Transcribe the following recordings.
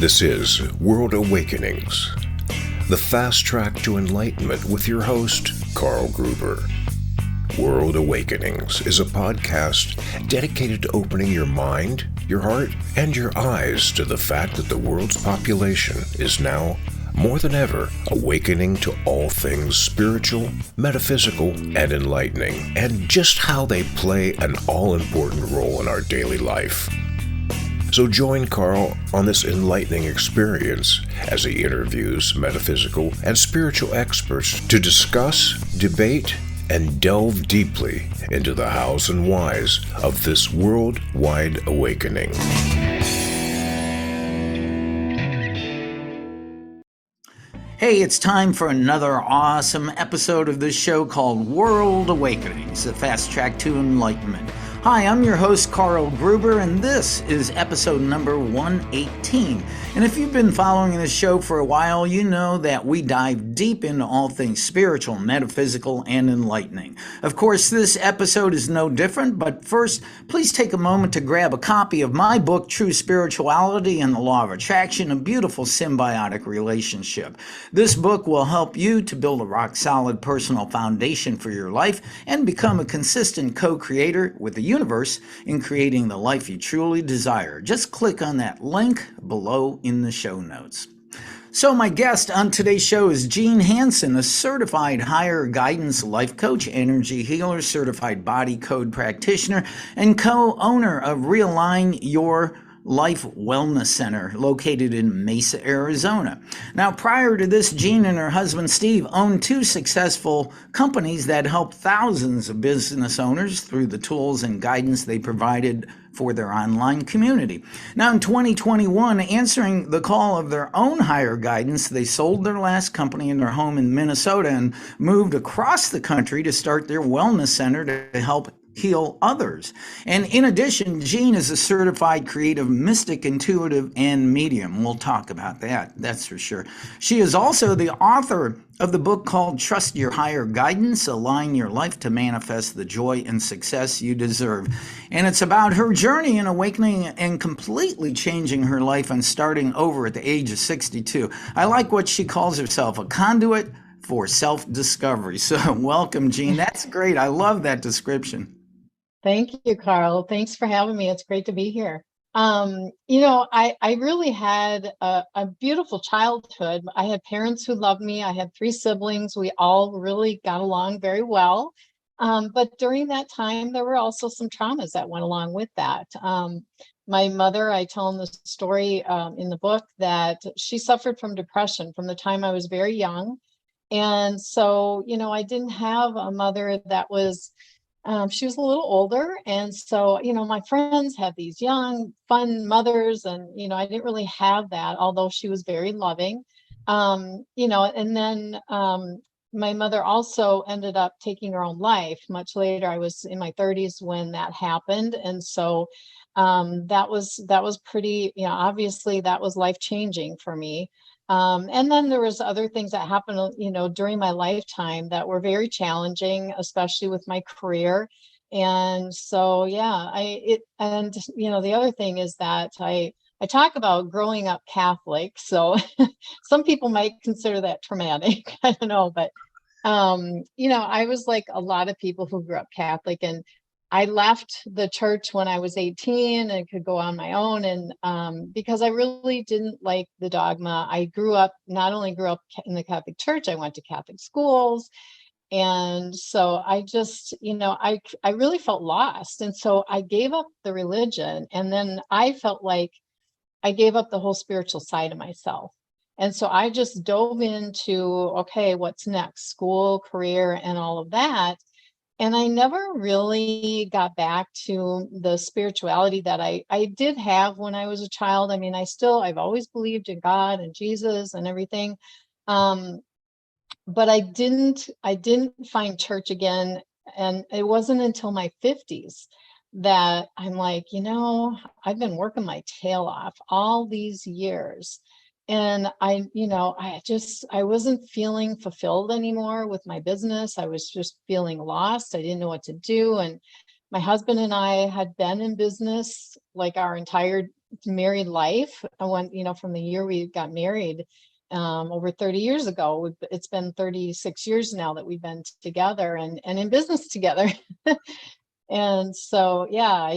This is World Awakenings, the fast track to enlightenment with your host, Carl Gruber. World Awakenings is a podcast dedicated to opening your mind, your heart, and your eyes to the fact that the world's population is now, more than ever, awakening to all things spiritual, metaphysical, and enlightening, and just how they play an all-important role in our daily life. So join Carl on this enlightening experience as he interviews metaphysical and spiritual experts to discuss, debate, and delve deeply into the hows and whys of this worldwide awakening. Hey, it's time for another awesome episode of this show called World Awakenings, the fast track to enlightenment. Hi, I'm your host, Carl Gruber, and this is episode number 118. And if you've been following this show for a while, you know that we dive deep into all things spiritual, metaphysical, and enlightening. Of course, this episode is no different, but first, please take a moment to grab a copy of my book, True Spirituality and the Law of Attraction, a beautiful symbiotic relationship. This book will help you to build a rock-solid personal foundation for your life and become a consistent co-creator with the universe in creating the life you truly desire. Just click on that link below in the show notes. So my guest on today's show is Jean Hanson, a certified higher guidance life coach, energy healer, certified body code practitioner, and co-owner of Realign Your Life Wellness Center, located in Mesa, Arizona. Now, prior to this, Jean and her husband Steve owned two successful companies that helped thousands of business owners through the tools and guidance they provided for their online community. Now, in 2021, answering the call of their own higher guidance, they sold their last company in their home in Minnesota and moved across the country to start their wellness center to help heal others. And in addition, Jean is a certified creative mystic, intuitive, and medium. We'll talk about that, that's for sure. She is also the author of the book called Trust Your Higher Guidance, Align Your Life to Manifest the Joy and Success You Deserve. And it's about her journey in awakening and completely changing her life and starting over at the age of 62. I like what she calls herself, a conduit for self-discovery. So welcome, Jean. That's great. I love that description. Thank you, Carl. Thanks for having me. It's great to be here. I really had a beautiful childhood. I had parents who loved me. I had three siblings. We all really got along very well. But during that time, there were also some traumas that went along with that. My mother, I tell in the story in the book that she suffered from depression from the time I was very young. And so, I didn't have a mother that was she was a little older. And so, my friends had these young, fun mothers, and, I didn't really have that, although she was very loving. And then my mother also ended up taking her own life much later. I was in my 30s when that happened. And so that was pretty, obviously that was life-changing for me. And then there was other things that happened, during my lifetime that were very challenging, especially with my career. And so, the other thing is that I talk about growing up Catholic. So some people might consider that traumatic. I don't know, but, I was like a lot of people who grew up Catholic, and I left the church when I was 18 and could go on my own. And because I really didn't like the dogma. I not only grew up in the Catholic Church, I went to Catholic schools. And so I just, I really felt lost. And so I gave up the religion. And then I felt like I gave up the whole spiritual side of myself. And so I just dove into, okay, what's next? School, career, and all of that. And I never really got back to the spirituality that I did have when I was a child. I mean, I've always believed in God and Jesus and everything. But I didn't find church again. And it wasn't until my 50s that I'm like, I've been working my tail off all these years. And I wasn't feeling fulfilled anymore with my business. I was just feeling lost. I didn't know what to do. And my husband and I had been in business like our entire married life. I went, from the year we got married, over 30 years ago. It's been 36 years now that we've been together and in business together. And so, yeah,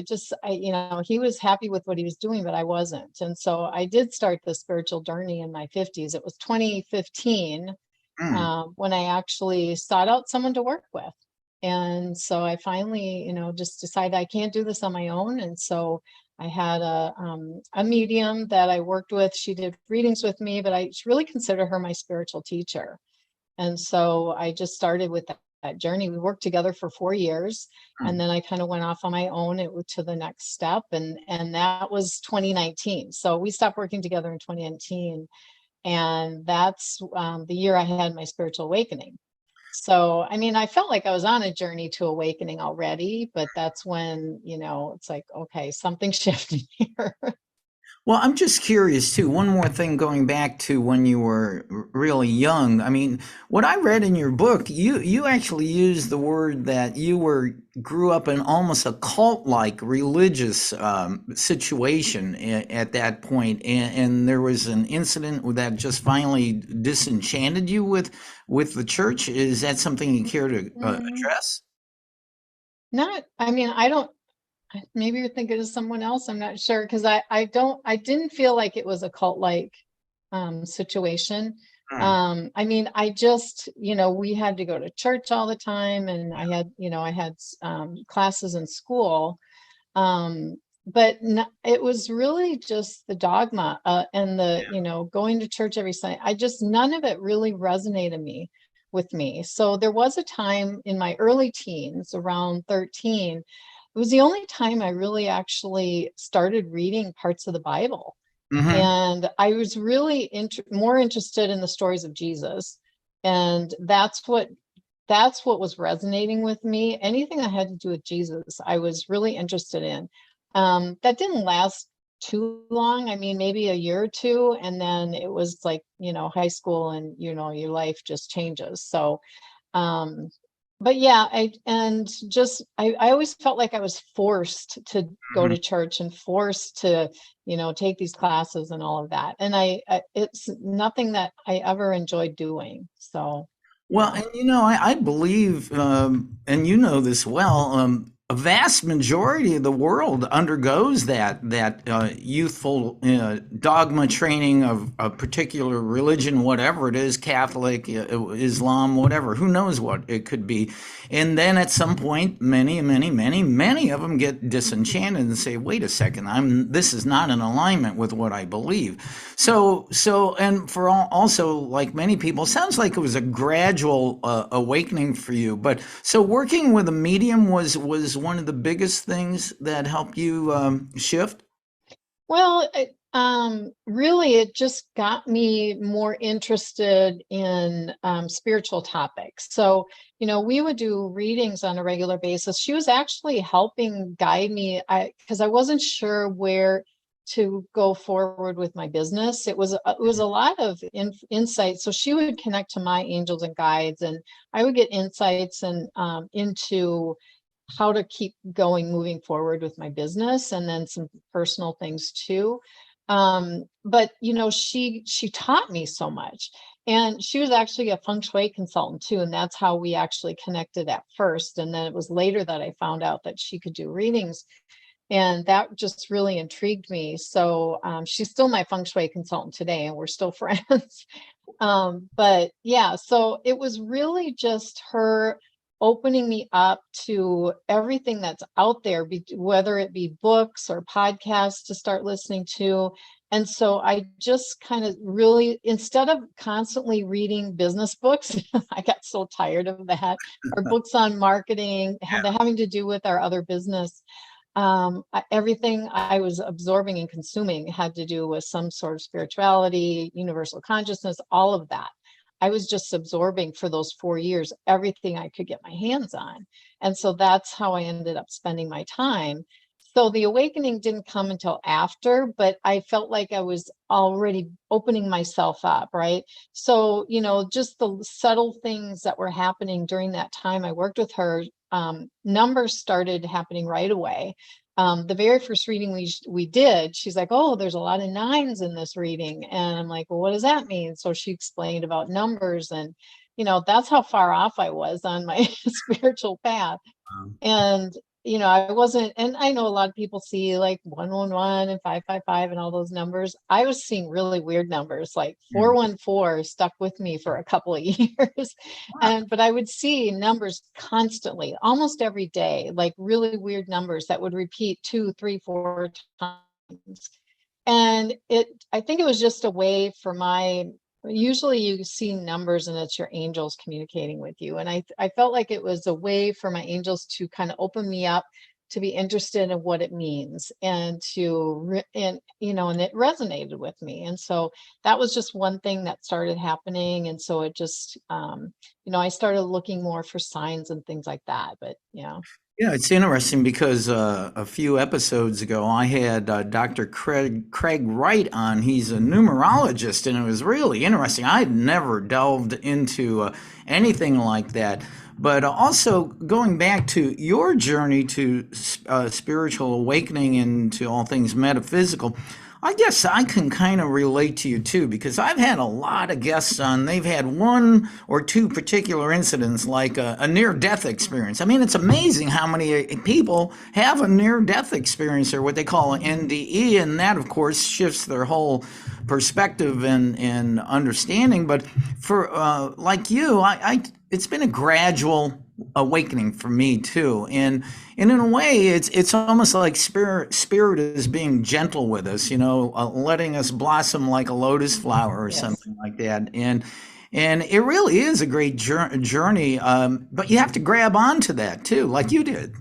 he was happy with what he was doing, but I wasn't. And so I did start the spiritual journey in my 50s. It was 2015 when I actually sought out someone to work with. And so I finally, just decided I can't do this on my own. And so I had a medium that I worked with. She did readings with me, but I really consider her my spiritual teacher. And so I just started with that journey. We worked together for 4 years, and then I kind of went off on my own to the next step. And that was 2019. So we stopped working together in 2019. And that's the year I had my spiritual awakening. So, I mean, I felt like I was on a journey to awakening already, but that's when, it's like, okay, something shifted here. Well, I'm just curious too. One more thing going back to when you were really young. I mean, what I read in your book, you actually used the word that grew up in almost a cult-like religious situation at that point, and there was an incident that just finally disenchanted you with the church. Is that something you care to address? I mean, I don't. Maybe you're thinking of someone else. I'm not sure, because I didn't feel like it was a cult-like situation. I mean, I just, we had to go to church all the time, and I had classes in school. But it was really just the dogma and the, going to church every Sunday. None of it really resonated with me. So there was a time in my early teens, around 13, it was the only time I really actually started reading parts of the Bible. Mm-hmm. And I was really more interested in the stories of Jesus. And that's what was resonating with me. Anything that had to do with Jesus, I was really interested in. That didn't last too long. I mean, maybe a year or two. And then it was like, high school, and, your life just changes. So, but yeah, I always felt like I was forced to go to church and forced to, take these classes and all of that. And it's nothing that I ever enjoyed doing. So, Well, yeah. and I believe, and you know this well, a vast majority of the world undergoes that youthful dogma training of a particular religion, whatever it is, Catholic, Islam, whatever. Who knows what it could be? And then at some point, many of them get disenchanted and say, "Wait a second, this is not in alignment with what I believe." So, and for also, like many people, sounds like it was a gradual awakening for you. But so working with a medium was one of the biggest things that helped you shift. Well, really, it just got me more interested in spiritual topics. So, we would do readings on a regular basis. She was actually helping guide me, because I wasn't sure where to go forward with my business. It was a lot of insight. So she would connect to my angels and guides, and I would get insights and into how to keep moving forward with my business, and then some personal things too. But she taught me so much, and she was actually a feng shui consultant too. And that's how we actually connected at first. And then it was later that I found out that she could do readings. And that just really intrigued me. So she's still my feng shui consultant today, and we're still friends. But yeah, so it was really just her opening me up to everything that's out there, whether it be books or podcasts to start listening to. And so I just kind of really, instead of constantly reading business books, I got so tired of that, or books on marketing, having to do with our other business. Everything I was absorbing and consuming had to do with some sort of spirituality, universal consciousness, all of that. I was just absorbing for those 4 years everything I could get my hands on. And so that's how I ended up spending my time. So the awakening didn't come until after, but I felt like I was already opening myself up, right? So, just the subtle things that were happening during that time I worked with her, numbers started happening right away. the very first reading we did, she's like, "Oh, there's a lot of nines in this reading," and I'm like, "Well, what does that mean?" So she explained about numbers, and that's how far off I was on my spiritual path. And I wasn't, and I know a lot of people see like 111 and 555 and all those numbers. I was seeing really weird numbers, like 414 stuck with me for a couple of years. But I would see numbers constantly, almost every day, like really weird numbers that would repeat 2, 3, 4 times. And I think it was just a way for usually you see numbers and it's your angels communicating with you. And I felt like it was a way for my angels to kind of open me up to be interested in what it means, and and it resonated with me. And so that was just one thing that started happening. And so it just, I started looking more for signs and things like that. But yeah. Yeah, it's interesting because a few episodes ago I had Dr. Craig Wright on. He's a numerologist, and it was really interesting. I had never delved into anything like that. But also going back to your journey to spiritual awakening and to all things metaphysical, I guess I can kind of relate to you too, because I've had a lot of guests on. They've had one or two particular incidents, like a near death experience. I mean, it's amazing how many people have a near death experience, or what they call an NDE, and that, of course, shifts their whole perspective and understanding. But for like you, it's been a gradual awakening for me too, and in a way it's almost like spirit is being gentle with us, letting us blossom like a lotus flower or something like that. And it really is a great journey, but you have to grab onto that too, like you did.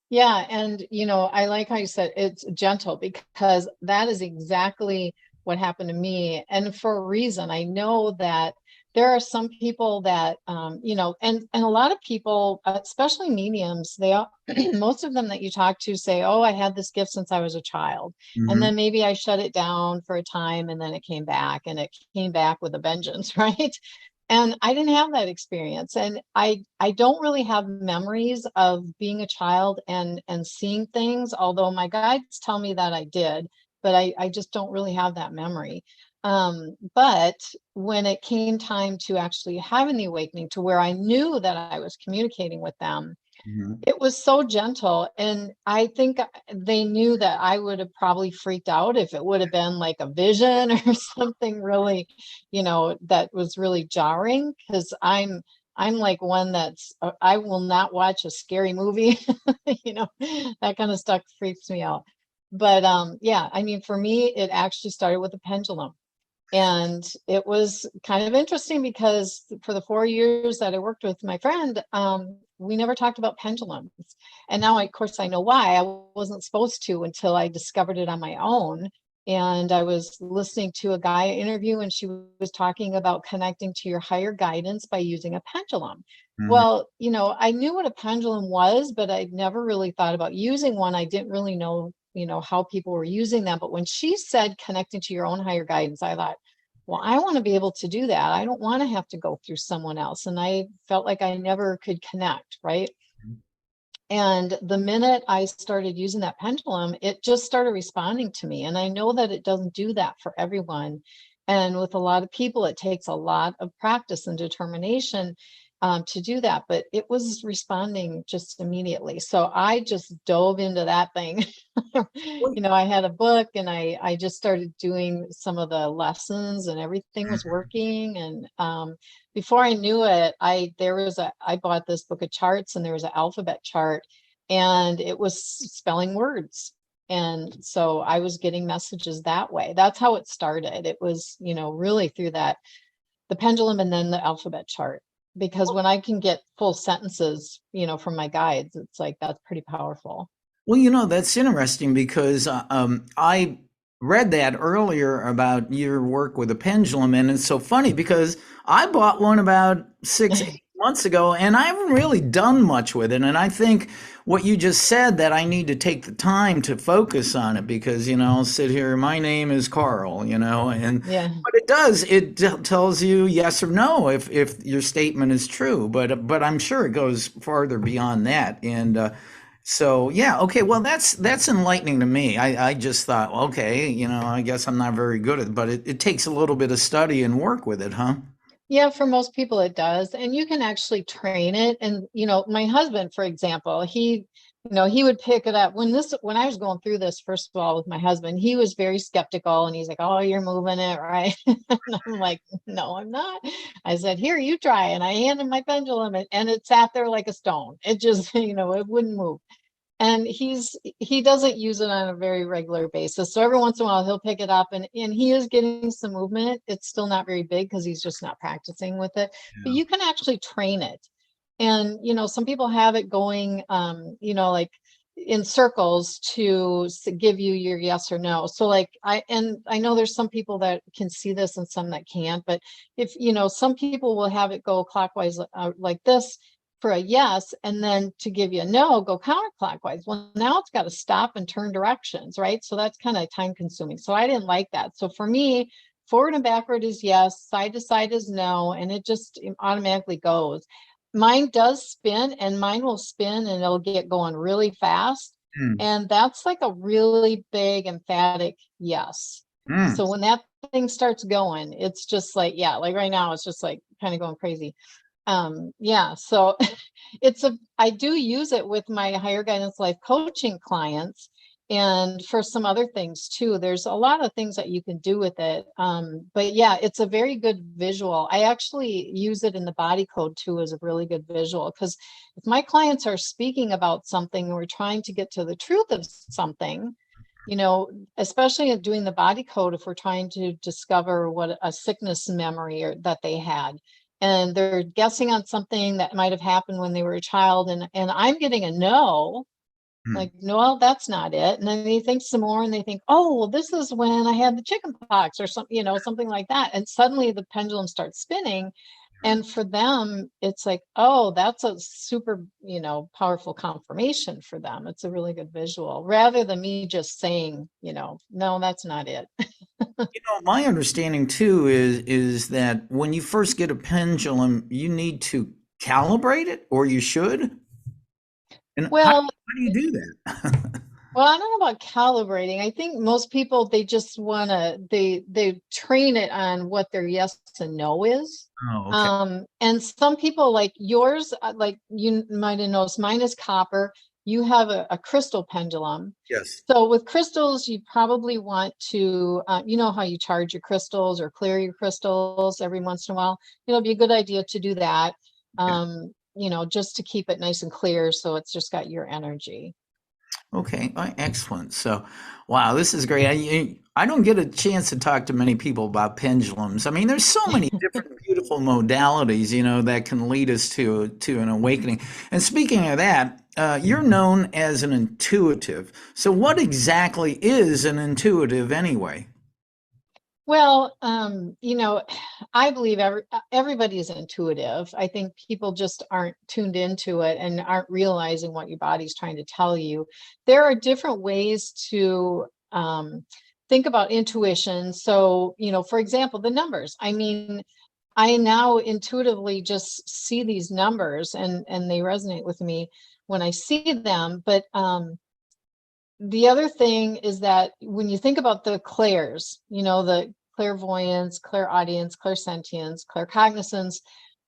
Yeah. And I like how you said it's gentle, because that is exactly what happened to me, and for a reason. I know that there are some people that, and a lot of people, especially mediums, they all, most of them that you talk to say, "Oh, I had this gift since I was a child. And then maybe I shut it down for a time, and then it came back, and it came back with a vengeance," right? And I didn't have that experience. And I don't really have memories of being a child and seeing things, although my guides tell me that I did, but I just don't really have that memory. But when it came time to actually having the awakening to where I knew that I was communicating with them, it was so gentle. And I think they knew that I would have probably freaked out if it would have been like a vision or something really, that was really jarring, because I'm like one that's, I will not watch a scary movie, that kind of stuff freaks me out. But yeah, I mean, for me, it actually started with a pendulum. And it was kind of interesting because for the 4 years that I worked with my friend, we never talked about pendulums. And now, of course, I know why. I wasn't supposed to until I discovered it on my own. And I was listening to a guy interview, and she was talking about connecting to your higher guidance by using a pendulum. Well, I knew what a pendulum was, but I'd never really thought about using one. I didn't really know how people were using them. But when she said connecting to your own higher guidance, I thought, well, I want to be able to do that. I don't want to have to go through someone else. And I felt like I never could connect, right? And the minute I started using that pendulum, it just started responding to me. And I know that it doesn't do that for everyone. And with a lot of people, it takes a lot of practice and determination to do that. But it was responding just immediately. So I just dove into that thing. I had a book, and I just started doing some of the lessons, and everything was working. And before I knew it, I bought this book of charts, and there was an alphabet chart, and it was spelling words. And so I was getting messages that way. That's how it started. It was, really through the pendulum and then the alphabet chart. Because when I can get full sentences, from my guides, it's like, that's pretty powerful. Well, that's interesting because I read that earlier about your work with a pendulum, and it's so funny because I bought one about 6 8 months ago, and I haven't really done much with it. And I think what you just said, that I need to take the time to focus on it, because I'll sit here, my name is Carl, and Yeah. but it tells you yes or no if your statement is true. But I'm sure it goes farther beyond that, and So yeah, okay. Well, that's enlightening to me. I just thought, okay, I guess I'm not very good at it, but it takes a little bit of study and work with it, huh? Yeah, for most people it does. And you can actually train it. And, my husband, for example, he would pick it up when I was going through this, first of all, with my husband, he was very skeptical and he's like, "Oh, you're moving it, right?" And I'm like, "No, I'm not." I said, "Here, you try." And I handed my pendulum and it sat there like a stone. It just, it wouldn't move. And he doesn't use it on a very regular basis, so every once in a while he'll pick it up, and he is getting some movement. It's still not very big because he's just not practicing with it, but you can actually train it. And some people have it going like in circles to give you your yes or no. So like I know there's some people that can see this and some that can't, but if some people will have it go clockwise like this for a yes, and then to give you a no, go counterclockwise. Well, now it's got to stop and turn directions, right? So that's kind of time consuming. So I didn't like that. So for me, forward and backward is yes, side to side is no, and it just automatically goes. Mine does spin, and mine will spin and it'll get going really fast. Mm. And that's like a really big emphatic yes. Mm. So when that thing starts going, it's just like, yeah, like right now, it's just like kind of going crazy. Yeah, so I do use it with my higher guidance life coaching clients and for some other things too. There's a lot of things that you can do with it. But yeah, it's a very good visual. I actually use it in the body code too as a really good visual, because if my clients are speaking about something and we're trying to get to the truth of something, especially doing the body code, if we're trying to discover what a sickness memory or that they had, and they're guessing on something that might have happened when they were a child, and I'm getting a no, Mm. like, no, well, that's not it. And then they think some more and they think, oh, well, this is when I had the chicken pox or something, something like that. And suddenly the pendulum starts spinning. And for them, it's like, oh, that's a super, powerful confirmation for them. It's a really good visual rather than me just saying, no, that's not it. My understanding too is that when you first get a pendulum, you need to calibrate it, or you should. And Well, how do you do that? Well, I don't know about calibrating. I think most people, they just want to they train it on what their yes and no is. Oh, okay. And some people like yours, like you might have noticed, mine is copper. You have a crystal pendulum. Yes. So with crystals, you probably want to, you know how you charge your crystals or clear your crystals every once in a while. It'll be a good idea to do that, Yeah. just to keep it nice and clear so it's just got your energy. Okay, excellent. So, wow, this is great. I don't get a chance to talk to many people about pendulums. I mean, there's so many different beautiful modalities, that can lead us to an awakening. And speaking of that, you're known as an intuitive. So, what exactly is an intuitive anyway? Well, I believe everybody is intuitive. I think people just aren't tuned into it and aren't realizing what your body's trying to tell you. There are different ways to think about intuition. So, for example, the numbers. I mean, I now intuitively just see these numbers and they resonate with me when I see them. But the other thing is that when you think about the clairs, the clairvoyance, clairaudience, clairsentience, claircognizance,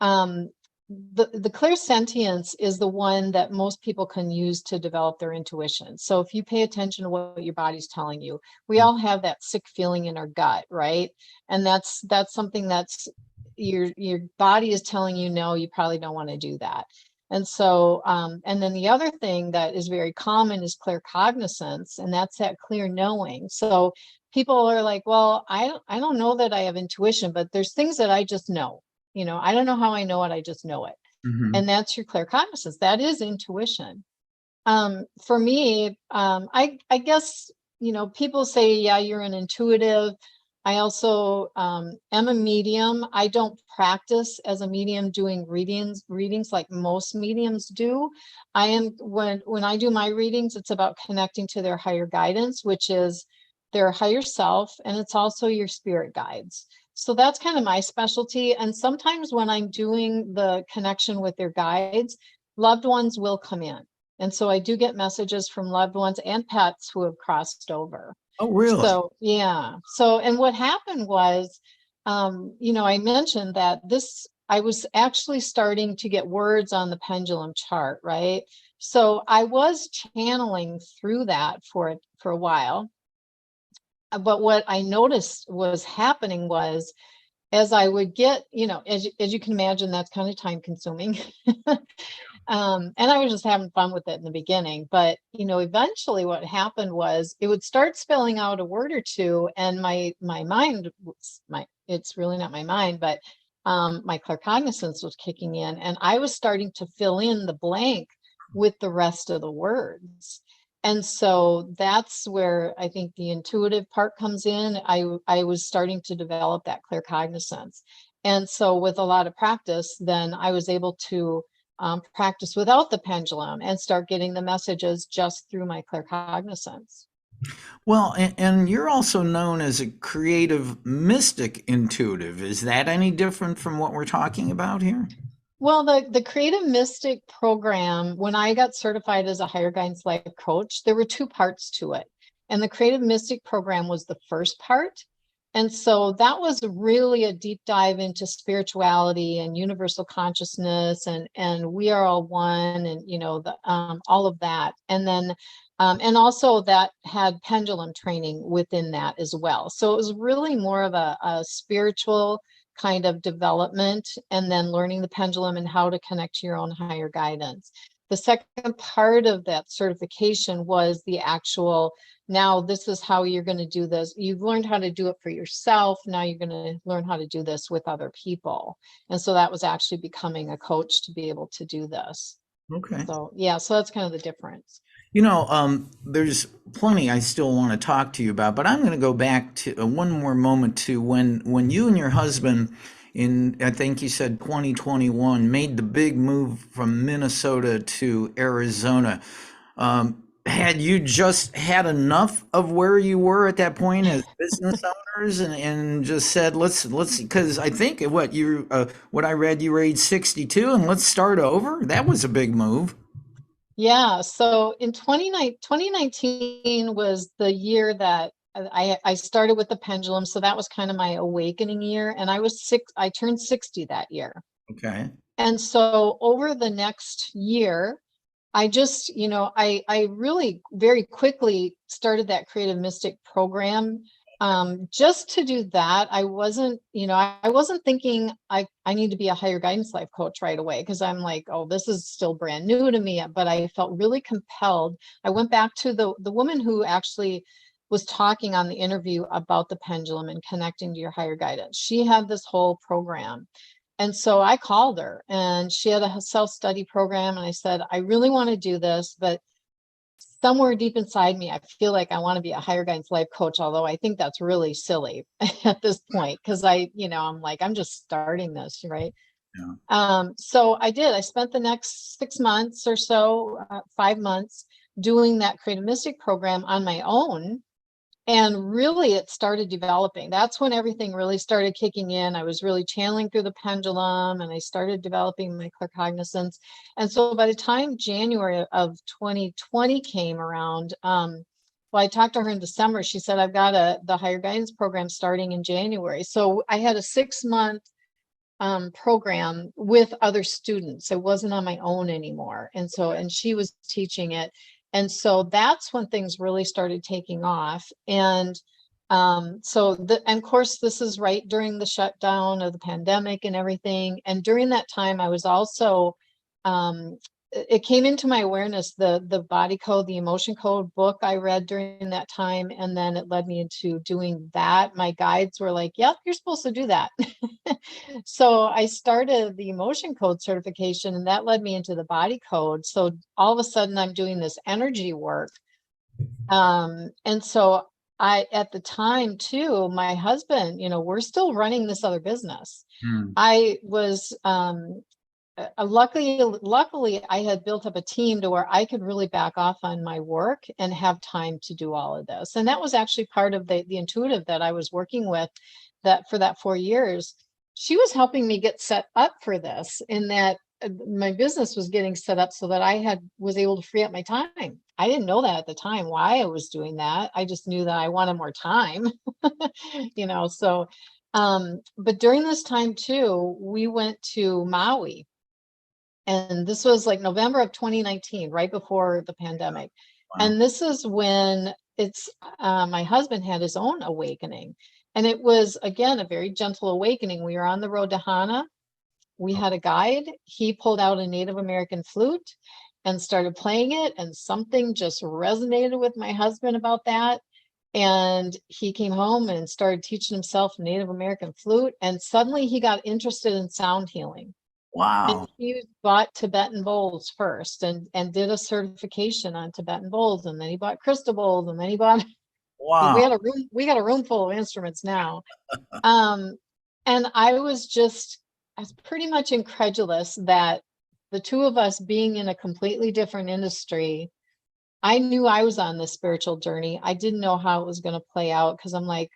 um, the clairsentience is the one that most people can use to develop their intuition. So if you pay attention to what your body's telling you, we all have that sick feeling in our gut, right? And that's something that's your body is telling you, no, you probably don't want to do that. And so, and then the other thing that is very common is claircognizance, and that's that clear knowing. So people are like, well, I don't know that I have intuition, but there's things that I just know. I don't know how I know it, I just know it. Hmm. And that's your claircognizance. That is intuition. For me, I guess, people say, yeah, you're an intuitive. I also am a medium. I don't practice as a medium doing readings like most mediums do. I am when I do my readings, it's about connecting to their higher guidance, which is their higher self, and it's also your spirit guides. So that's kind of my specialty. And sometimes when I'm doing the connection with their guides, loved ones will come in. And so I do get messages from loved ones and pets who have crossed over. Oh, really? So, yeah. So, and what happened was, I mentioned that I was actually starting to get words on the pendulum chart, right? So I was channeling through that for a while. But what I noticed was happening was, as I would get, as you can imagine, that's kind of time consuming. And I was just having fun with it in the beginning. But, eventually what happened was it would start spelling out a word or two. And my mind, it's really not my mind, but my claircognizance was kicking in. And I was starting to fill in the blank with the rest of the words. And so that's where I think the intuitive part comes in. I was starting to develop that claircognizance. And so with a lot of practice, then I was able to practice without the pendulum and start getting the messages just through my claircognizance. Well, and you're also known as a creative mystic intuitive. Is that any different from what we're talking about here? Well, the Creative Mystic program, when I got certified as a higher guidance life coach, there were two parts to it. And the Creative Mystic program was the first part. And so that was really a deep dive into spirituality and universal consciousness and we are all one, and all of that. And then and also that had pendulum training within that as well. So it was really more of a spiritual kind of development, and then learning the pendulum and how to connect to your own higher guidance. The second part of that certification was the actual, now this is how you're going to do this. You've learned how to do it for yourself. Now you're going to learn how to do this with other people. And so that was actually becoming a coach to be able to do this. Okay. So yeah, so that's kind of the difference. There's plenty I still want to talk to you about, but I'm going to go back to one more moment to when you and your husband in, I think you said 2021, made the big move from Minnesota to Arizona. Had you just had enough of where you were at that point as business owners and just said, let's, because I think what I read, you were age 62 and let's start over? That was a big move. Yeah, so in 2019 was the year that I started with the pendulum. So that was kind of my awakening year. And I turned 60 that year. Okay. And so over the next year, I just, I really very quickly started that Creative Mystic program. Just to do that, I wasn't thinking I need to be a higher guidance life coach right away, because I'm like, oh, this is still brand new to me. But I felt really compelled. I went back to the woman who actually was talking on the interview about the pendulum and connecting to your higher guidance. She had this whole program. And so I called her, and she had a self-study program. And I said, I really want to do this, but somewhere deep inside me, I feel like I want to be a higher guidance life coach, although I think that's really silly at this point, because I'm like, I'm just starting this, right? Yeah. So I did. I spent the next 6 months or so, 5 months, doing that Creative Mystic program on my own. And really, it started developing. That's when everything really started kicking in. I was really channeling through the pendulum, and I started developing my claircognizance. And so by the time January of 2020 came around, well, I talked to her in December. She said, I've got the higher guidance program starting in January. So I had a 6-month program with other students. It wasn't on my own anymore. And she was teaching it. And so that's when things really started taking off. And and of course, this is right during the shutdown of the pandemic and everything. And during that time, I was also, it came into my awareness, the body code, the emotion code book I read during that time. And then it led me into doing that. My guides were like, yep, you're supposed to do that. So I started the emotion code certification, and that led me into the body code. So all of a sudden I'm doing this energy work. And so at the time too, my husband, we're still running this other business. Hmm. I was, luckily I had built up a team to where I could really back off on my work and have time to do all of this. And that was actually part of the intuitive that I was working with, that for that 4 years. She was helping me get set up for this, in that my business was getting set up so that I was able to free up my time. I didn't know that at the time why I was doing that. I just knew that I wanted more time, so, but during this time too, we went to Maui, and this was like November of 2019, right before the pandemic. Wow. And this is when my husband had his own awakening. And it was, again, a very gentle awakening. We were on the road to Hana. We had a guide. He pulled out a Native American flute and started playing it. And something just resonated with my husband about that. And he came home and started teaching himself Native American flute. And suddenly he got interested in sound healing. Wow. And he bought Tibetan bowls first and did a certification on Tibetan bowls. And then he bought crystal bowls, and then he bought, Wow. we got a room full of instruments now. And I was pretty much incredulous that the two of us being in a completely different industry, I knew I was on this spiritual journey. I didn't know how it was going to play out, because I'm like,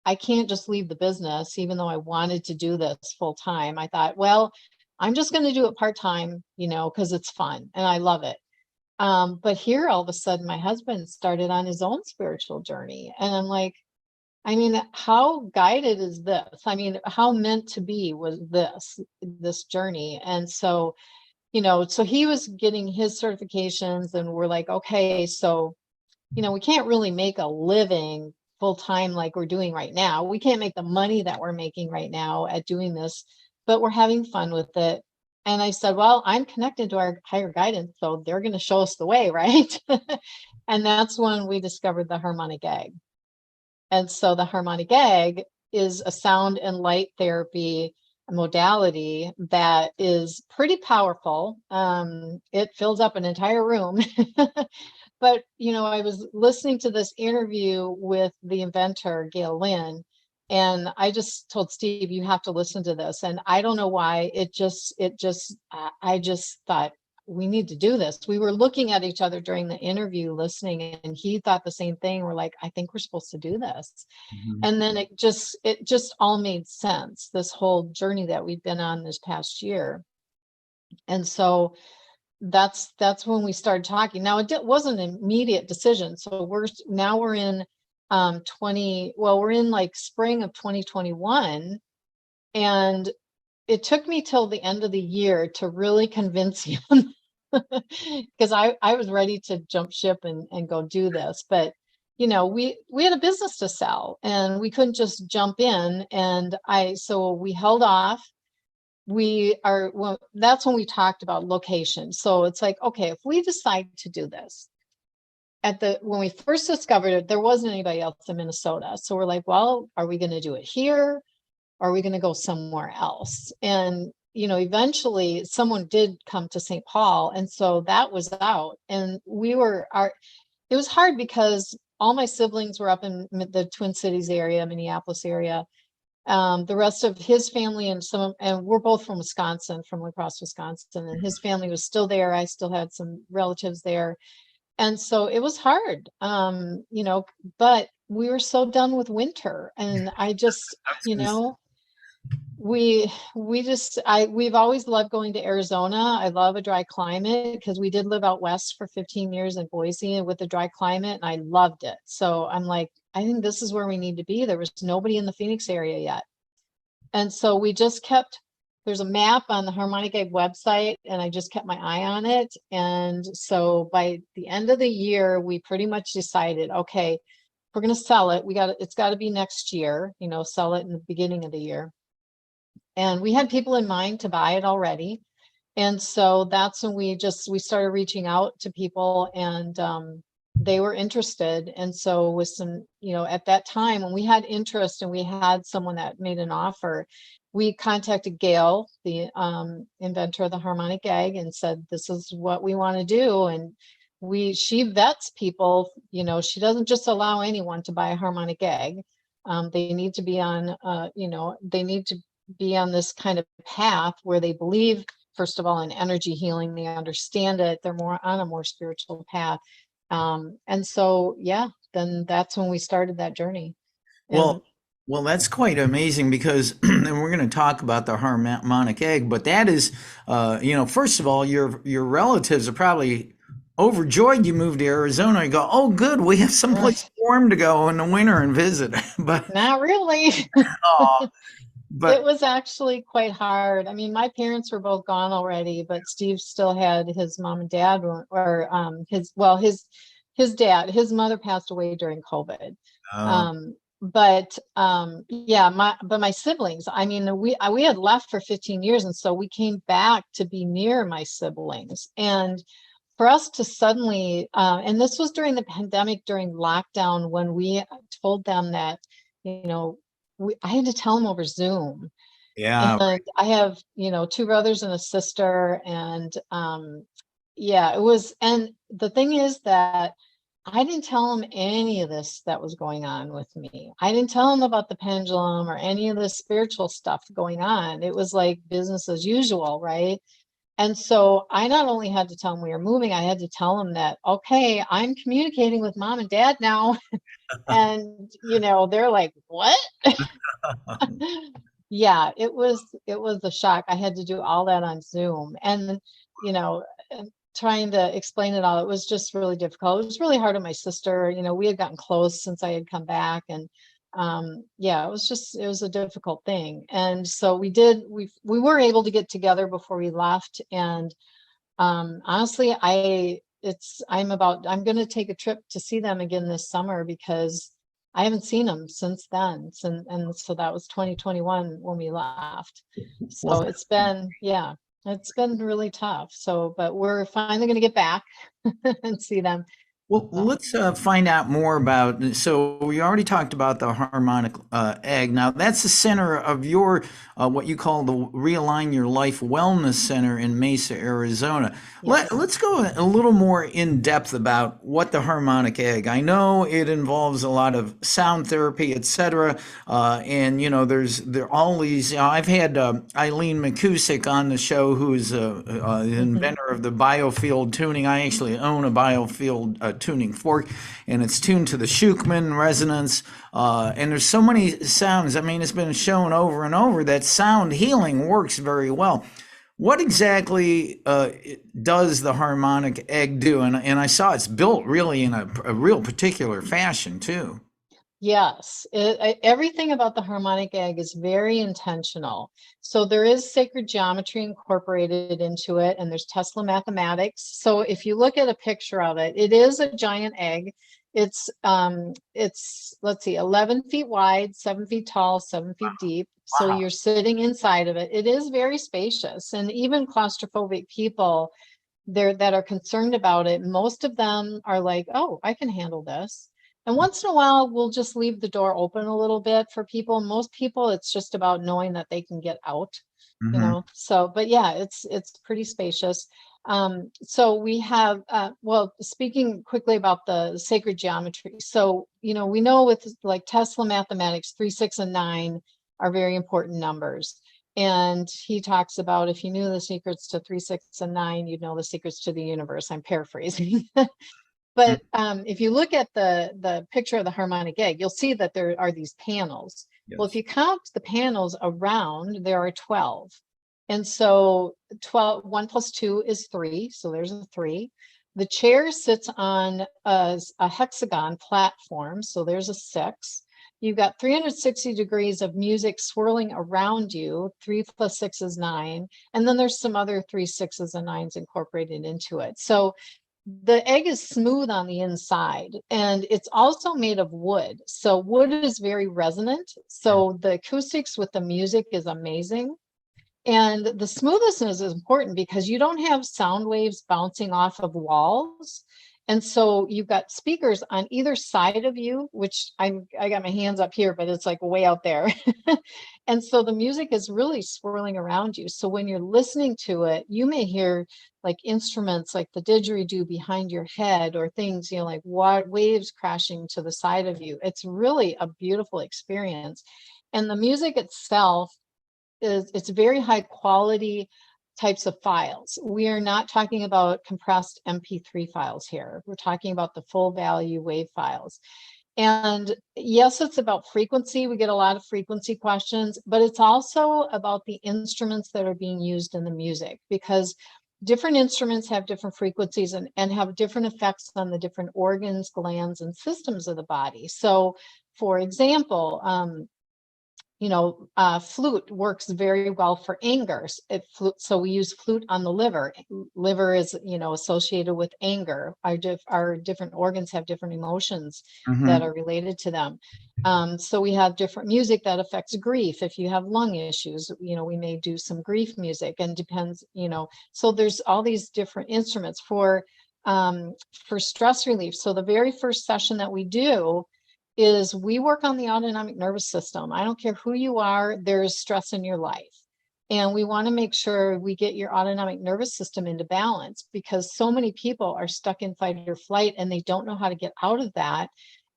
I can't just leave the business, even though I wanted to do this full time. I thought, well, I'm just going to do it part-time, because it's fun and I love it. But here, all of a sudden, my husband started on his own spiritual journey. And I'm like, I mean, how guided is this? I mean, how meant to be was this journey? And so, so he was getting his certifications, and we're like, okay, so, we can't really make a living full time like we're doing right now. We can't make the money that we're making right now at doing this, but we're having fun with it. And I said, well, I'm connected to our higher guidance, so they're going to show us the way, right? And that's when we discovered the harmonic egg. And so the harmonic egg is a sound and light therapy modality that is pretty powerful. It fills up an entire room. But, I was listening to this interview with the inventor, Gail Lynn, and I just told Steve, you have to listen to this. And I don't know why, I just thought, we need to do this. We were looking at each other during the interview, listening, and he thought the same thing. We're like, I think we're supposed to do this. Mhm. And then it just all made sense, this whole journey that we've been on this past year. And so that's when we started talking. Now, it wasn't an immediate decision. So we're in we're in like spring of 2021. And it took me till the end of the year to really convince him, because I was ready to jump ship and go do this. But, we had a business to sell, and we couldn't just jump in. And so we held off. That's when we talked about location. So it's like, okay, if we decide to do this, when we first discovered it, there wasn't anybody else in Minnesota. So we're like, well, are we going to do it here? Or are we going to go somewhere else? And, eventually someone did come to St. Paul. And so that was out. And it was hard because all my siblings were up in the Twin Cities area, Minneapolis area. The rest of his family and we're both from Wisconsin, from La Crosse, Wisconsin, and his family was still there. I still had some relatives there. And so it was hard, but we were so done with winter. And I just, we've always loved going to Arizona. I love a dry climate, because we did live out west for 15 years in Boise with a dry climate, and I loved it. So I'm like, I think this is where we need to be. There was nobody in the Phoenix area yet. And so there's a map on the Harmonic Egg website, and I just kept my eye on it. And so by the end of the year, we pretty much decided, okay, we're going to sell it. It's got to be next year, sell it in the beginning of the year. And we had people in mind to buy it already. And so that's when we started reaching out to people, and they were interested. And so with some, at that time when we had interest and we had someone that made an offer, we contacted Gail, the inventor of the harmonic egg, and said, this is what we want to do. And she vets people, she doesn't just allow anyone to buy a harmonic egg. They need to be on, be on this kind of path where they believe, first of all, in energy healing. They understand it. They're more on a more spiritual path. And so, then that's when we started that journey. Well, Well, that's quite amazing because, and we're going to talk about the harmonic egg, but that is, first of all, your relatives are probably overjoyed you moved to Arizona. You go, oh, good, we have someplace warm to go in the winter and visit. But, Not really. oh, It but was actually quite hard. I mean, my parents were both gone already, but Steve still had his mom and dad, his dad, his mother passed away during COVID. uh, Yeah, my siblings, I mean, we had left for 15 years, and so we came back to be near my siblings. And for us to suddenly, and this was during the pandemic, during lockdown, when we told them that, you know, I had to tell them over Zoom. yeah, And I have, two brothers and a sister. And yeah, it was, and the thing is that I didn't tell them any of this that was going on with me. I didn't tell them about the pendulum or any of the spiritual stuff going on. It was like business as usual, right? And so I not only had to tell them we were moving, I had to tell them that, okay, I'm communicating with mom and dad now. And, they're like, what? Yeah, it was a shock. I had to do all that on Zoom, and and trying to explain it all, it was just really difficult. It was really hard on my sister. We had gotten close since I had come back, and yeah, it was a difficult thing. And so we were able to get together before we left. And honestly, I'm going to take a trip to see them again this summer, because I haven't seen them since then. And so that was 2021 when we left. well, So it's been really tough. So, but we're finally going to get back and see them. well, So, let's find out more about. So we already talked about the harmonic egg. Now that's the center of your what you call the Realign Your Life Wellness Center in Mesa, Arizona. yes. Let's go a little more in depth about what the harmonic egg. I know it involves a lot of sound therapy, etc. And there are all these. I've had Eileen McCusick on the show, who's the Mhm. inventor of the biofield tuning. I actually own a biofield tuning fork, and it's tuned to the Schumann resonance. And there's so many sounds. I mean, it's been shown over and over that sound healing works very well. What exactly does the harmonic egg do? And I saw it's built really in a real particular fashion too. Yes, everything about the harmonic egg is very intentional. So there is sacred geometry incorporated into it, and there's Tesla mathematics. So if you look at a picture of it, it is a giant egg. It's let's see, 11 feet wide, 7 feet tall, 7 feet deep. So Wow. you're sitting inside of it. It is very spacious, and even claustrophobic people there that are concerned about it, most of them are like, oh, I can handle this. And once in a while, we'll just leave the door open a little bit for people. Most people, it's just about knowing that they can get out, Hmm. So, but yeah, it's pretty spacious. So we have, well, speaking quickly about the sacred geometry. So, we know with like Tesla mathematics, 3, 6, and 9 are very important numbers. And he talks about, if you knew the secrets to 3, 6, and 9, you'd know the secrets to the universe. I'm paraphrasing. But if you look at the picture of the harmonic egg, you'll see that there are these panels. Well, if Yes. you count the panels around, there are 12. And so 12, 1 plus 2 is 3. So there's a 3. The chair sits on a hexagon platform. So there's a 6. You've got 360 degrees of music swirling around you. 3 plus 6 is 9. And then there's some other 3 6s and 9s incorporated into it. So the egg is smooth on the inside, and it's also made of wood. So wood is very resonant. So the acoustics with the music is amazing. And the smoothness is important because you don't have sound waves bouncing off of walls. And so you've got speakers on either side of you, which I got my hands up here, but it's like way out there. And so the music is really swirling around you. So when you're listening to it, you may hear like instruments like the didgeridoo behind your head, or things, like waves crashing to the side of you. It's really a beautiful experience. And the music itself it's very high quality types of files. We are not talking about compressed MP3 files here. We're talking about the full value wave files. And yes, it's about frequency. We get a lot of frequency questions, but it's also about the instruments that are being used in the music, because different instruments have different frequencies and have different effects on the different organs, glands, and systems of the body. So, for example, flute works very well for anger. So we use flute on the liver. Liver is, associated with anger. Our different organs have different emotions that are related to them. So we have different music that affects grief. If you have lung issues, we may do some grief music, and depends, so there's all these different instruments for stress relief. So the very first session that we do is we work on the autonomic nervous system. I don't care who you are, there's stress in your life. And we want to make sure we get your autonomic nervous system into balance, because so many people are stuck in fight or flight and they don't know how to get out of that.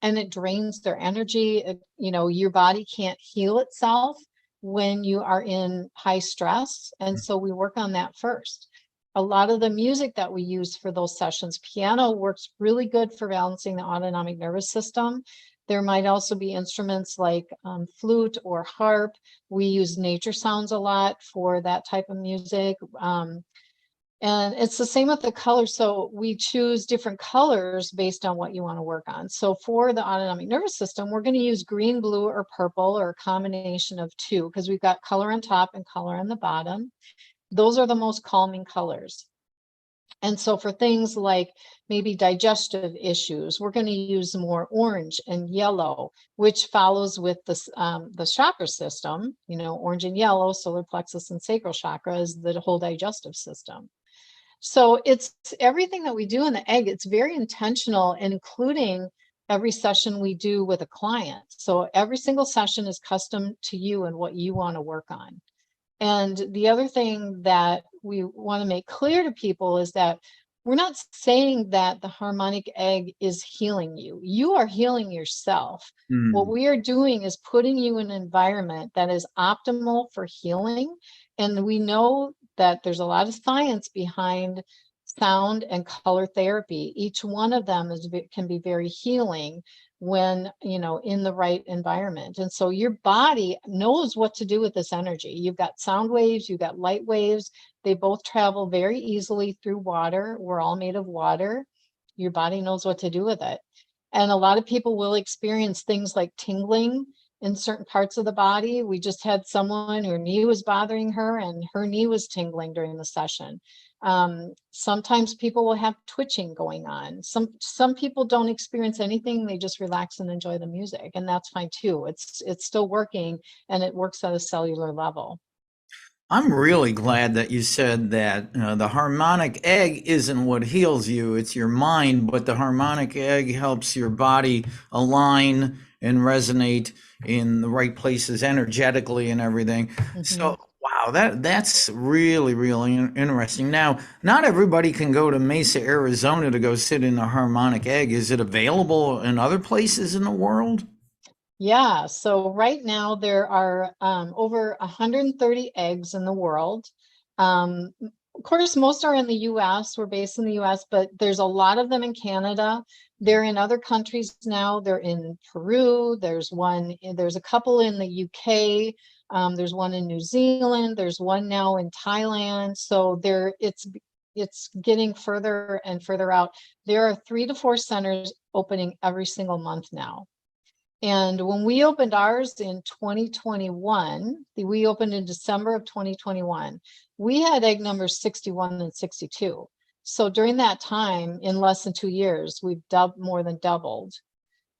And it drains their energy. Your body can't heal itself when you are in high stress. And so we work on that first. A lot of the music that we use for those sessions, piano works really good for balancing the autonomic nervous system. There might also be instruments like flute or harp. We use nature sounds a lot for that type of music. And it's the same with the colors. So we choose different colors based on what you want to work on. So for the autonomic nervous system, we're going to use green, blue, or purple, or a combination of two, because we've got color on top and color on the bottom. Those are the most calming colors. And so for things like maybe digestive issues, we're going to use more orange and yellow, which follows with the chakra system. Orange and yellow, solar plexus and sacral chakra, is the whole digestive system. So it's everything that we do in the egg. It's very intentional, including every session we do with a client. So every single session is custom to you and what you want to work on. And the other thing that we want to make clear to people is that we're not saying that the harmonic egg is healing you. You are healing yourself. What we are doing is putting you in an environment that is optimal for healing. And we know that there's a lot of science behind sound and color therapy. Each one of them can be very healing when in the right environment. And so your body knows what to do with this energy. You've got sound waves, you've got light waves. They both travel very easily through water. We're all made of water. Your body knows what to do with it. And a lot of people will experience things like tingling in certain parts of the body. We just had someone, her knee was bothering her and her knee was tingling during the session. Sometimes people will have twitching going on. Some people don't experience anything. They just relax and enjoy the music, and that's fine too. It's still working, and it works at a cellular level. I'm really glad that you said that the harmonic egg isn't what heals you, it's your mind, but the harmonic egg helps your body align and resonate in the right places energetically and everything. So, wow, that's really interesting. Now, not everybody can go to Mesa, Arizona to go sit in the harmonic egg. Is it available in other places in the world? Yeah, so right now there are over 130 eggs in the world. Of course, most are in the US. We're based in the US, but there's a lot of them in Canada. They're in other countries now. They're in Peru. There's a couple in the UK. There's one in New Zealand. There's one now in Thailand. So it's getting further and further out. There are 3 to 4 centers opening every single month now. And when we opened ours in 2021, we opened in December of 2021, we had egg numbers 61 and 62. So during that time, in less than 2 years, we've more than doubled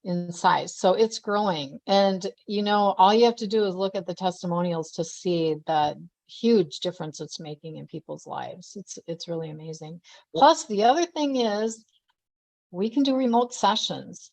in size. So it's growing. And, all you have to do is look at the testimonials to see the huge difference it's making in people's lives. It's really amazing. Plus, the other thing is we can do remote sessions.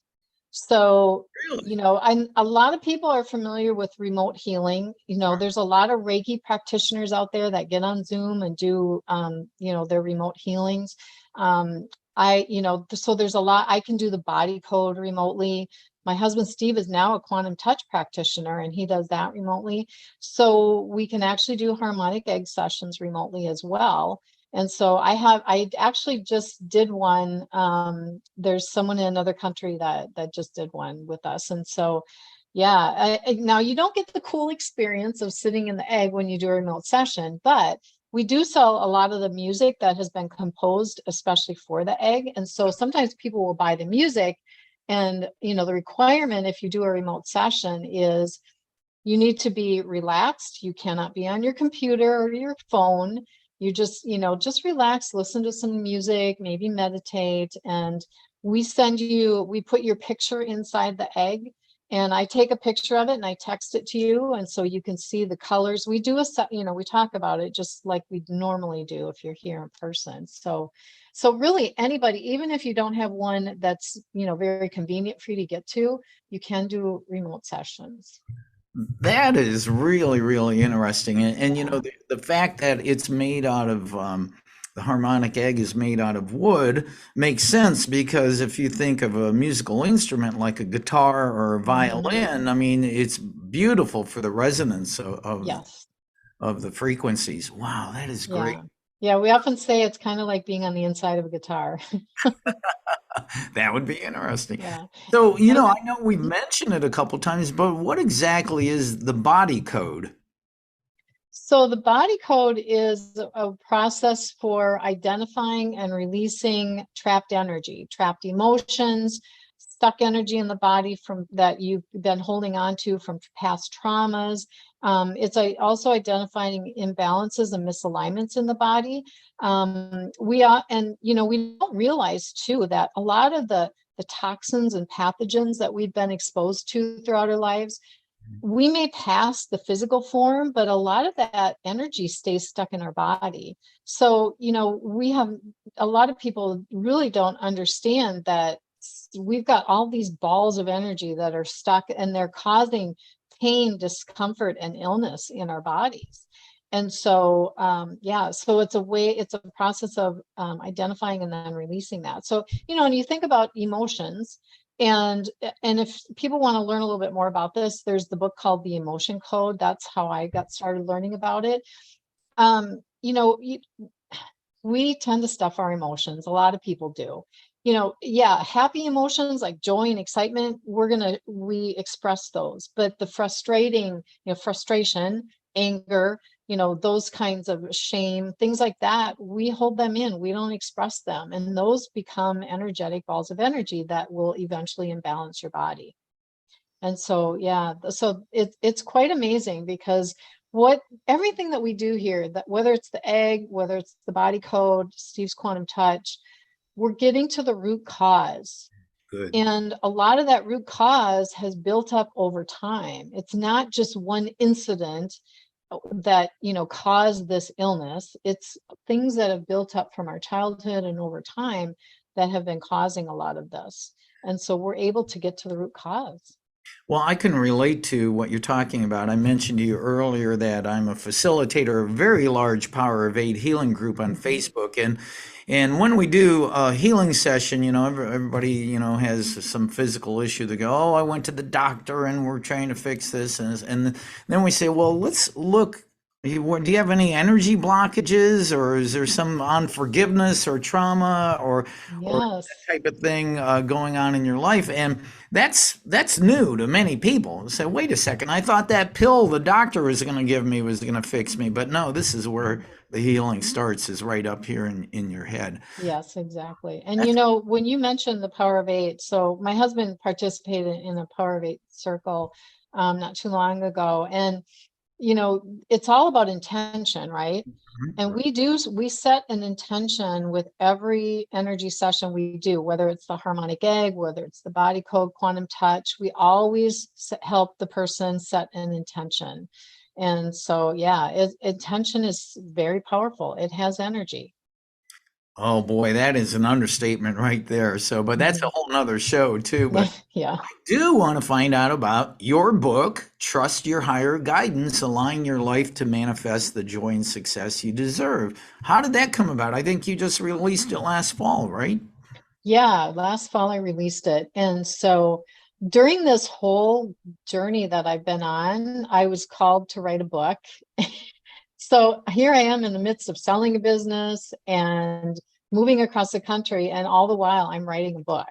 So, a lot of people are familiar with remote healing. There's a lot of Reiki practitioners out there that get on Zoom and do, their remote healings. So there's a lot. I can do the body code remotely. My husband, Steve, is now a quantum touch practitioner, and he does that remotely. So we can actually do harmonic egg sessions remotely as well. And so I actually just did one. There's someone in another country that just did one with us. And so, yeah, now you don't get the cool experience of sitting in the egg when you do a remote session, but we do sell a lot of the music that has been composed especially for the egg. And so sometimes people will buy the music, and the requirement if you do a remote session is you need to be relaxed. You cannot be on your computer or your phone. You just relax, listen to some music, maybe meditate. And we put your picture inside the egg, and I take a picture of it and I text it to you. And so you can see the colors. We do we talk about it just like we normally do if you're here in person. So really anybody, even if you don't have one that's, very convenient for you to get to, you can do remote sessions. That is really, really interesting. And the fact that it's made out of the harmonic egg is made out of wood makes sense, because if you think of a musical instrument like a guitar or a violin, I mean, it's beautiful for the resonance Yes. of the frequencies. Wow, that is great. Yeah, we often say it's kind of like being on the inside of a guitar. That would be interesting. Yeah. So, I know we've mentioned it a couple times, but what exactly is the body code? So the body code is a process for identifying and releasing trapped energy, trapped emotions, stuck energy in the body from that you've been holding on to from past traumas. It's also identifying imbalances and misalignments in the body. We don't realize too that a lot of the toxins and pathogens that we've been exposed to throughout our lives, we may pass the physical form, but a lot of that energy stays stuck in our body. So, we have a lot of people really don't understand that we've got all these balls of energy that are stuck, and they're causing pain, discomfort, and illness in our bodies. And so, so it's a process of identifying and then releasing that. So, and you think about emotions, and if people want to learn a little bit more about this, there's the book called The Emotion Code. That's how I got started learning about it. We tend to stuff our emotions. A lot of people do. Happy emotions like joy and excitement, we express those. But the frustration, anger, those kinds of shame, things like that, we hold them in, we don't express them. And those become energetic balls of energy that will eventually imbalance your body. And so, it's quite amazing, because everything that we do here, that whether it's the egg, whether it's the body code, Steve's quantum touch, we're getting to the root cause. Good. And a lot of that root cause has built up over time. It's not just one incident that caused this illness. It's things that have built up from our childhood and over time that have been causing a lot of this. And so we're able to get to the root cause. Well, I can relate to what you're talking about. I mentioned to you earlier that I'm a facilitator of a very large Power of Eight healing group on Facebook, and when we do a healing session, everybody has some physical issue. They go, "Oh, I went to the doctor and we're trying to fix this," and then we say, "Well, let's look. Do you have any energy blockages, or is there some unforgiveness or trauma or that Yes. type of thing going on in your life?" And that's new to many people. Say, "Wait a second, I thought that pill the doctor was going to give me was going to fix me," but no, this is where the healing starts, is right up here in your head. Yes, exactly. And when you mentioned the Power of Eight, so my husband participated in a Power of Eight circle not too long ago, and it's all about intention, right? And we set an intention with every energy session we do, whether it's the harmonic egg, whether it's the body code, quantum touch, we always help the person set an intention. And so, intention is very powerful. It has energy. Oh boy, that is an understatement right there. So, but that's a whole nother show too. But Yeah. do want to find out about your book, Trust Your Higher Guidance, Align Your Life to Manifest the Joy and Success You Deserve. How did that come about? I think you just released it last fall, right? Yeah, last fall I released it. And so during this whole journey that I've been on, I was called to write a book. So here I am in the midst of selling a business and moving across the country, and all the while I'm writing a book.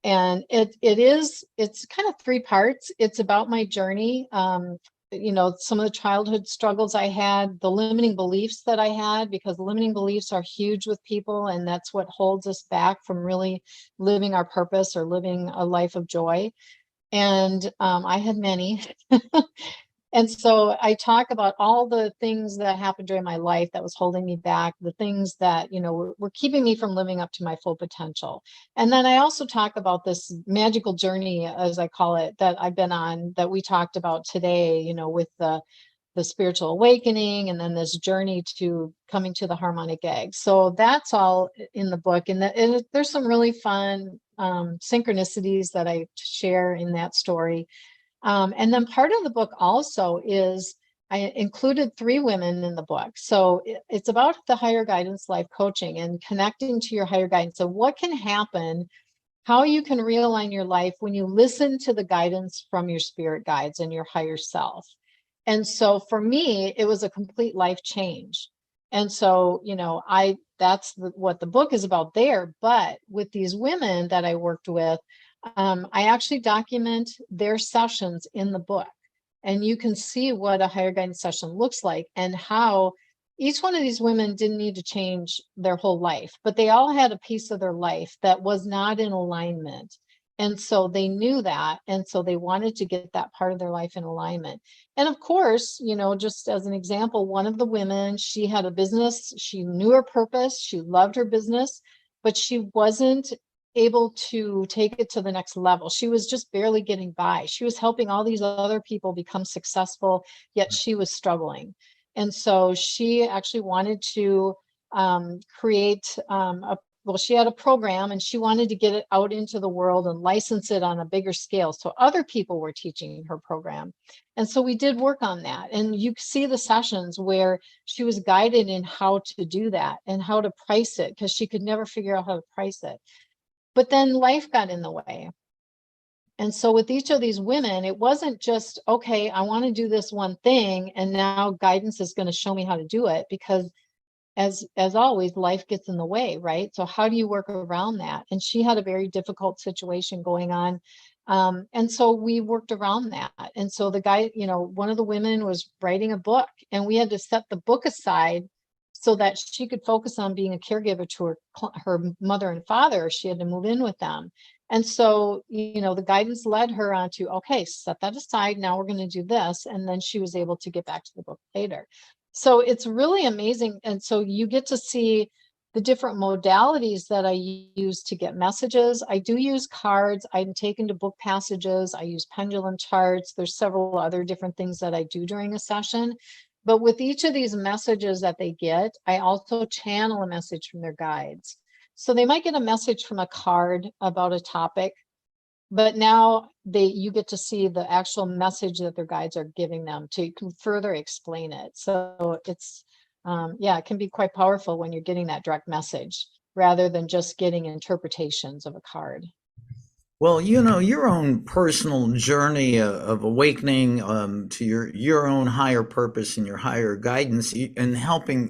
And it's kind of three parts. It's about my journey, some of the childhood struggles I had, the limiting beliefs that I had, because limiting beliefs are huge with people, and that's what holds us back from really living our purpose or living a life of joy. And I had many. And so I talk about all the things that happened during my life that was holding me back, the things that, were keeping me from living up to my full potential. And then I also talk about this magical journey, as I call it, that I've been on, that we talked about today, with the spiritual awakening, and then this journey to coming to the harmonic egg. So that's all in the book. And there's some really fun synchronicities that I share in that story. And then part of the book also is I included 3 women in the book. So it's about the higher guidance life coaching and connecting to your higher guidance. So what can happen, how you can realign your life when you listen to the guidance from your spirit guides and your higher self. And so for me, it was a complete life change. And so, that's what the book is about there. But with these women that I worked with, I actually document their sessions in the book, and you can see what a higher guidance session looks like and how each one of these women didn't need to change their whole life, but they all had a piece of their life that was not in alignment. And so they knew that. And so they wanted to get that part of their life in alignment. And of course, just as an example, one of the women, she had a business, she knew her purpose, she loved her business, but she wasn't able to take it to the next level. She was just barely getting by. She was helping all these other people become successful, yet she was struggling. And so she actually wanted to create she had a program, and she wanted to get it out into the world and license it on a bigger scale. So other people were teaching her program. And so we did work on that. And you see the sessions where she was guided in how to do that and how to price it, because she could never figure out how to price it. But then life got in the way. And so with each of these women, it wasn't just, okay, I want to do this one thing, and now guidance is going to show me how to do it, because as always, life gets in the way, right? So how do you work around that? And she had a very difficult situation going on. And so we worked around that. And so the guy, one of the women was writing a book, and we had to set the book aside so that she could focus on being a caregiver to her mother and father. She had to move in with them. And so, the guidance led her on to, okay, set that aside. Now we're going to do this. And then she was able to get back to the book later. So it's really amazing. And so you get to see the different modalities that I use to get messages. I do use cards. I'm taken to book passages. I use pendulum charts. There's several other different things that I do during a session. But with each of these messages that they get, I also channel a message from their guides. So they might get a message from a card about a topic, but now you get to see the actual message that their guides are giving them to further explain it. So it's, it can be quite powerful when you're getting that direct message rather than just getting interpretations of a card. Well, your own personal journey of awakening to your own higher purpose and your higher guidance, and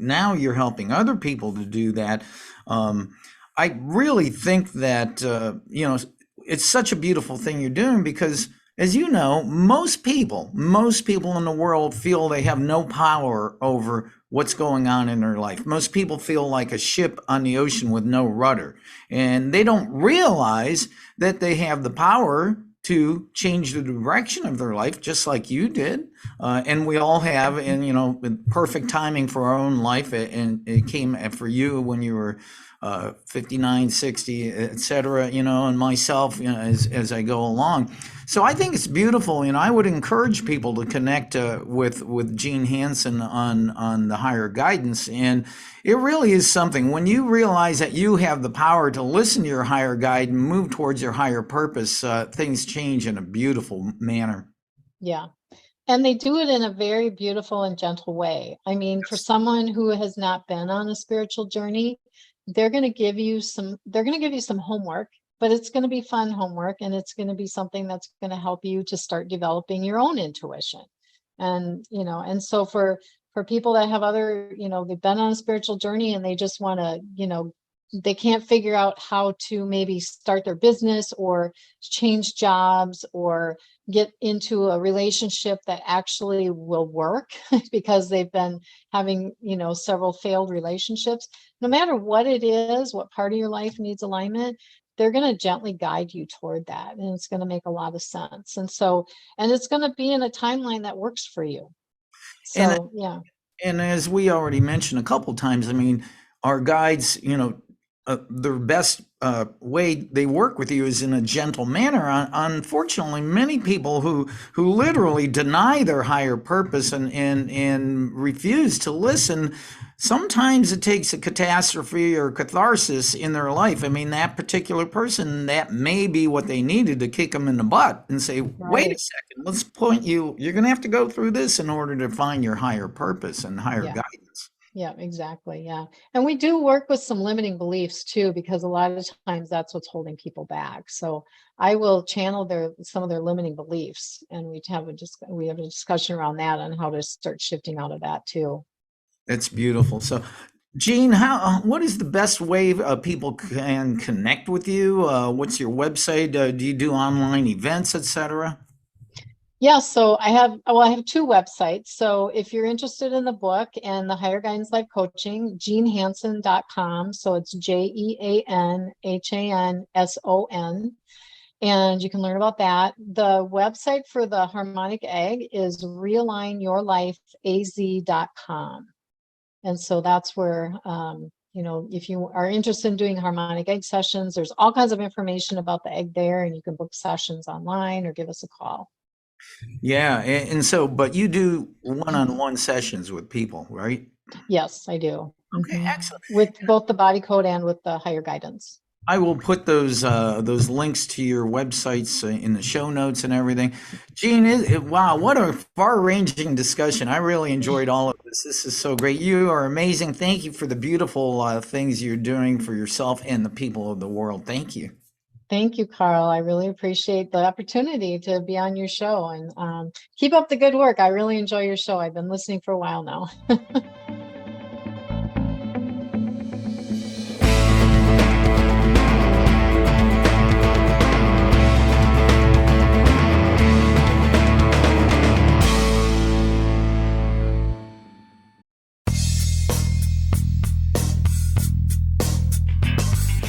now you're helping other people to do that. I really think that it's such a beautiful thing you're doing, because, as you know, most people in the world feel they have no power over what's going on in their life. Most people feel like a ship on the ocean with no rudder, and they don't realize that they have the power to change the direction of their life, just like you did. And we all have, and, with perfect timing for our own life. And it came for you when you were 59, 60, etc., and myself, as I go along. So I think it's beautiful. I would encourage people to connect with Jean Hanson on the higher guidance. And it really is something. When you realize that you have the power to listen to your higher guide and move towards your higher purpose, things change in a beautiful manner. Yeah. And they do it in a very beautiful and gentle way. I mean, for someone who has not been on a spiritual journey, they're going to give you some homework, but it's going to be fun homework, and it's going to be something that's going to help you to start developing your own intuition. And, and so for for people that have other, they've been on a spiritual journey and they just want to, they can't figure out how to maybe start their business or change jobs or get into a relationship that actually will work because they've been having, several failed relationships. No matter what it is, what part of your life needs alignment, they're going to gently guide you toward that. And it's going to make a lot of sense. And it's going to be in a timeline that works for you. So, yeah. And as we already mentioned a couple times, I mean, our guides, their best way they work with you is in a gentle manner. Unfortunately, many people who literally deny their higher purpose and refuse to listen, sometimes it takes a catastrophe or catharsis in their life. I mean, that particular person, that may be what they needed to kick them in the butt and say, wait a second, let's point you. You're going to have to go through this in order to find your higher purpose and higher guidance. Yeah, exactly. Yeah. And we do work with some limiting beliefs too, because a lot of times that's what's holding people back. So I will channel some of their limiting beliefs, and we have a discussion around that on how to start shifting out of that too. That's beautiful. So Jean, what is the best way people can connect with you? What's your website? Do you do online events, etc.? Yeah, so I have two websites. So if you're interested in the book and the Higher Guidance Life Coaching, jeanhanson.com. So it's JeanHanson. And you can learn about that. The website for the harmonic egg is realignyourlifeaz.com. And so that's where, if you are interested in doing harmonic egg sessions, there's all kinds of information about the egg there, and you can book sessions online or give us a call. Yeah. And so, but you do one-on-one sessions with people, right? Yes, I do. Okay, excellent. With both the body code and with the higher guidance. I will put those links to your websites in the show notes and everything. Jean, wow, what a far-ranging discussion. I really enjoyed all of this. This is so great. You are amazing. Thank you for the beautiful things you're doing for yourself and the people of the world. Thank you. Thank you, Carl. I really appreciate the opportunity to be on your show, and keep up the good work. I really enjoy your show. I've been listening for a while now.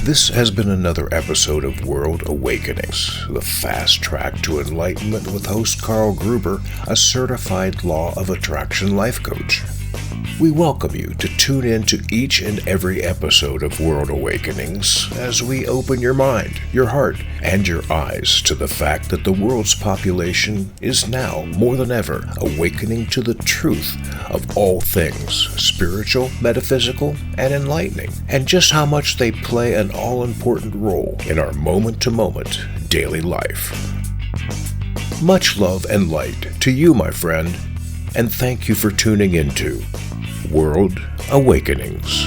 This has been another episode of World Awakenings, the fast track to enlightenment with host Carl Gruber, a certified law of attraction life coach. We welcome you to tune in to each and every episode of World Awakenings as we open your mind, your heart, and your eyes to the fact that the world's population is now, more than ever, awakening to the truth of all things spiritual, metaphysical, and enlightening, and just how much they play an all-important role in our moment-to-moment daily life. Much love and light to you, my friend, and thank you for tuning into World Awakenings.